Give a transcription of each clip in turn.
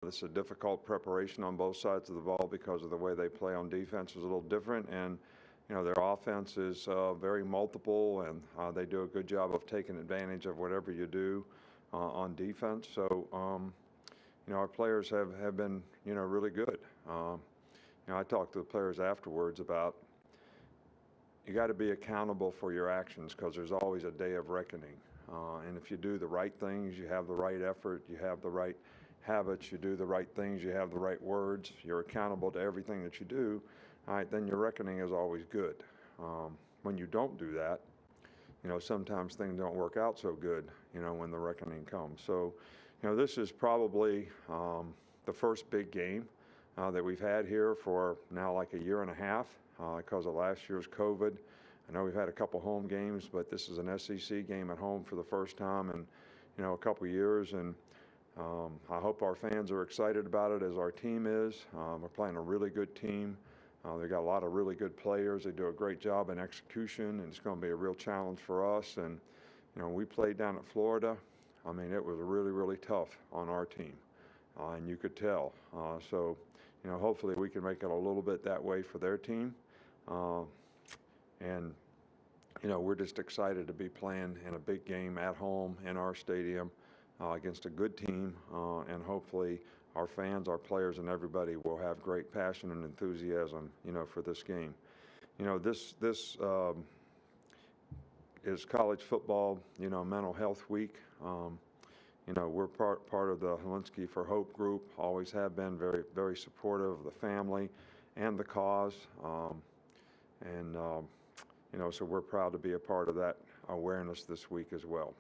This is a difficult preparation on both sides of the ball because of the way they play on defense is a little different, and their offense is very multiple, and they do a good job of taking advantage of whatever you do on defense. So, our players have been, really good. I talked to the players afterwards about you got to be accountable for your actions because there's always a day of reckoning. And if you do the right things, you have the right effort, you have the right habits, you do the right things, you have the right words, you're accountable to everything that you do, all right, then your reckoning is always good. When you don't do that, sometimes things don't work out so good, when the reckoning comes. So, this is probably the first big game that we've had here for now like a year and a half because of last year's COVID. I know we've had a couple home games, but this is an SEC game at home for the first time in, a couple years. And I hope our fans are excited about it as our team is. We're playing a really good team. They got a lot of really good players. They do a great job in execution, and it's going to be a real challenge for us. And, we played down at Florida. I mean, it was really, really tough on our team, and you could tell. So, hopefully we can make it a little bit that way for their team. And, we're just excited to be playing in a big game at home in our stadium against a good team, and hopefully our fans, our players, and everybody will have great passion and enthusiasm, for this game. This is college football, mental health week. We're part of the Helsinki for Hope group, always have been very, very supportive of the family and the cause. So we're proud to be a part of that awareness this week as well.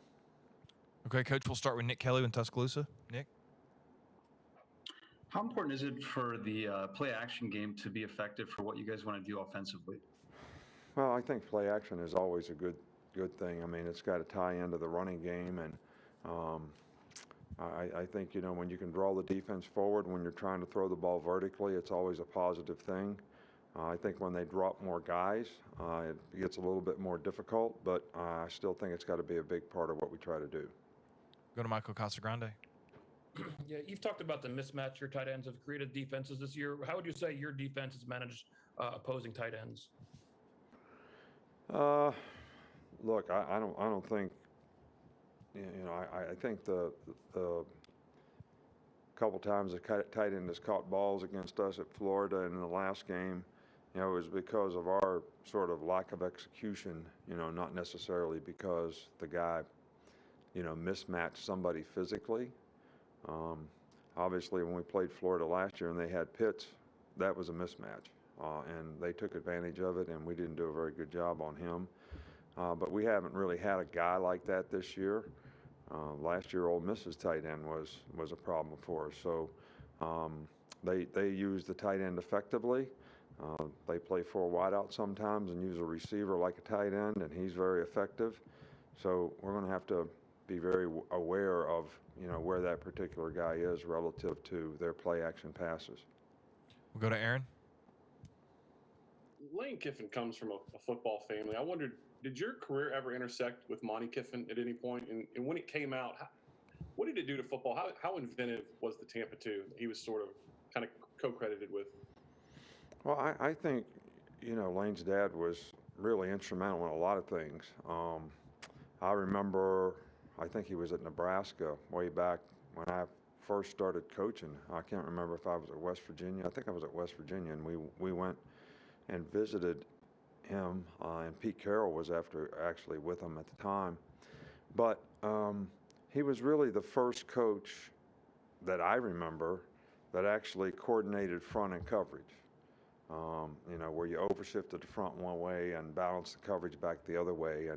Okay, Coach, we'll start with Nick Kelly in Tuscaloosa. Nick? How important is it for the play-action game to be effective for what you guys want to do offensively? Well, I think play-action is always a good thing. I mean, it's got to tie into the running game, and I think, when you can draw the defense forward when you're trying to throw the ball vertically, it's always a positive thing. I think when they drop more guys, it gets a little bit more difficult, but I still think it's got to be a big part of what we try to do. Go to Michael Casagrande. Yeah, you've talked about the mismatch your tight ends have created defenses this year. How would you say your defense has managed opposing tight ends? Look, I don't think, I think the couple times the tight end has caught balls against us at Florida in the last game, it was because of our sort of lack of execution, not necessarily because the guy, mismatched somebody physically. Obviously, when we played Florida last year and they had Pitts, that was a mismatch, and they took advantage of it, and we didn't do a very good job on him. But we haven't really had a guy like that this year. Last year, Ole Miss's tight end was a problem for us. So they use the tight end effectively. They play four wideouts sometimes and use a receiver like a tight end, and he's very effective. So we're going to have to be very aware of, where that particular guy is relative to their play-action passes. We'll go to Aaron. Lane Kiffin comes from a football family. I wondered, did your career ever intersect with Monte Kiffin at any point? And when it came out, what did it do to football? How inventive was the Tampa 2 he was sort of kind of co-credited with? Well, I think, Lane's dad was really instrumental in a lot of things. I remember, I think he was at Nebraska way back when I first started coaching. I can't remember if I was at West Virginia. I think I was at West Virginia, and we went and visited him, and Pete Carroll was actually with him at the time. But he was really the first coach that I remember that actually coordinated front and coverage. Where you overshifted the front one way and balanced the coverage back the other way,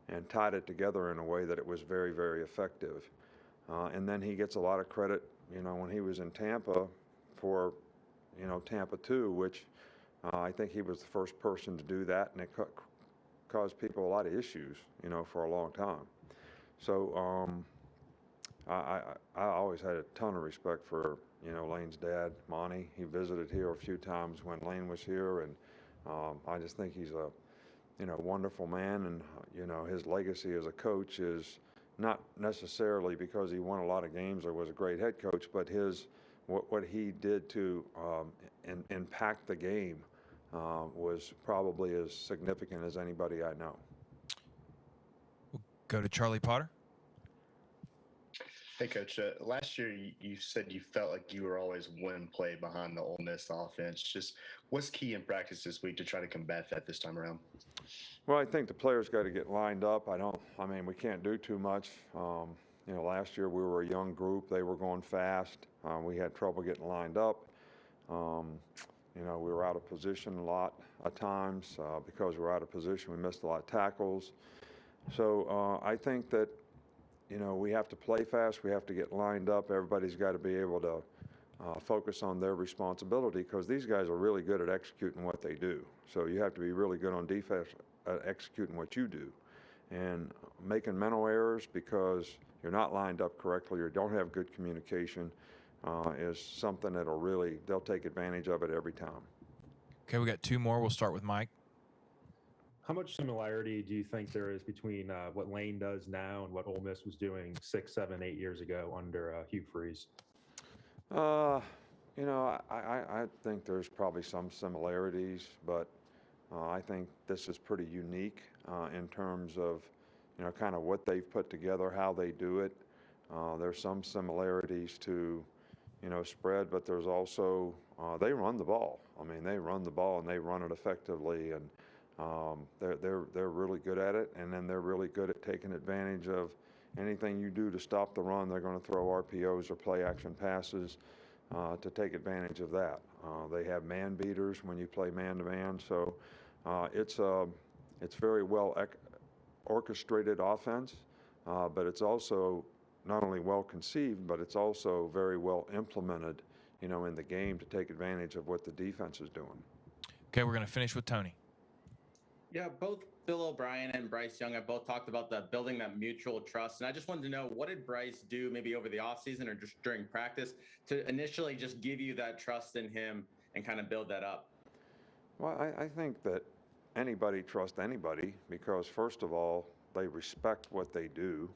and tied it together in a way that it was very, very effective. And then he gets a lot of credit, when he was in Tampa for, Tampa 2, which I think he was the first person to do that, and it caused people a lot of issues, for a long time. So I always had a ton of respect for, Lane's dad, Monte. He visited here a few times when Lane was here, and I just think he's a, wonderful man, and, his legacy as a coach is not necessarily because he won a lot of games or was a great head coach, but his what he did to impact the game was probably as significant as anybody I know. We'll go to Charlie Potter. Hey, Coach. Last year, you said you felt like you were always one play behind the Ole Miss offense. Just what's key in practice this week to try to combat that this time around? Well, I think the players got to get lined up. I mean, we can't do too much. Last year we were a young group. They were going fast. We had trouble getting lined up. We were out of position a lot of times. Because we were out of position, we missed a lot of tackles. So I think that, we have to play fast. We have to get lined up. Everybody's got to be able to focus on their responsibility, because these guys are really good at executing what they do. So you have to be really good on defense at executing what you do. And making mental errors because you're not lined up correctly or don't have good communication is something they'll take advantage of it every time. Okay, we got two more. We'll start with Mike. How much similarity do you think there is between what Lane does now and what Ole Miss was doing 6, 7, 8 years ago under Hugh Freeze? I think there's probably some similarities, but I think this is pretty unique in terms of, kind of what they've put together, how they do it. There's some similarities to, spread, but there's also, they run the ball. I mean, they run the ball and they run it effectively, and they're really good at it. And then they're really good at taking advantage of anything you do to stop the run. They're going to throw RPOs or play action passes to take advantage of that. They have man beaters when you play man to man. So it's very well orchestrated offense, but it's also not only well conceived, but it's also very well implemented, in the game to take advantage of what the defense is doing. Okay, we're going to finish with Tony. Yeah, both Bill O'Brien and Bryce Young have both talked about the building that mutual trust. And I just wanted to know, what did Bryce do maybe over the offseason or just during practice to initially just give you that trust in him and kind of build that up? Well, I think that anybody trusts anybody because, first of all, they respect what they do.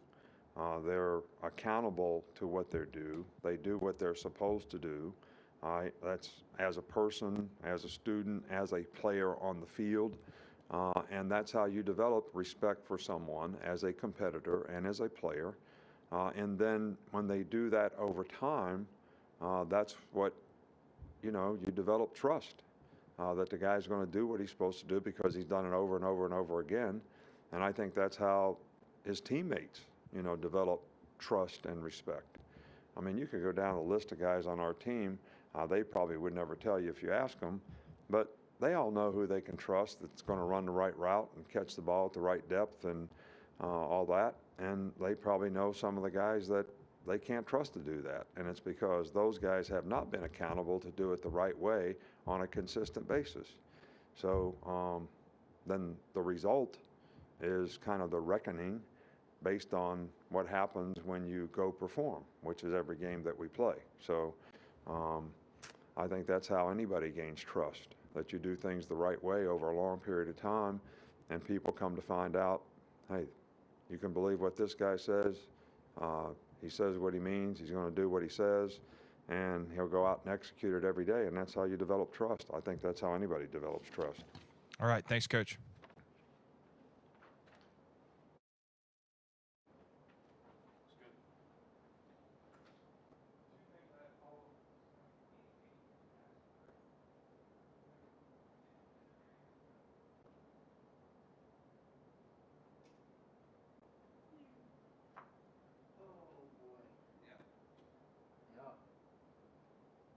They're accountable to what they do. They do what they're supposed to do. That's as a person, as a student, as a player on the field. And that's how you develop respect for someone as a competitor and as a player. And then when they do that over time, that's what, you develop trust. That the guy's going to do what he's supposed to do because he's done it over and over and over again. And I think that's how his teammates, develop trust and respect. I mean, you could go down the list of guys on our team. They probably would never tell you if you ask them, but they all know who they can trust that's going to run the right route and catch the ball at the right depth and all that. And they probably know some of the guys that they can't trust to do that. And it's because those guys have not been accountable to do it the right way on a consistent basis. So then the result is kind of the reckoning based on what happens when you go perform, which is every game that we play. So I think that's how anybody gains trust, that you do things the right way over a long period of time, and people come to find out, hey, you can believe what this guy says. He says what he means. He's going to do what he says, and he'll go out and execute it every day, and that's how you develop trust. I think that's how anybody develops trust. All right. Thanks, Coach.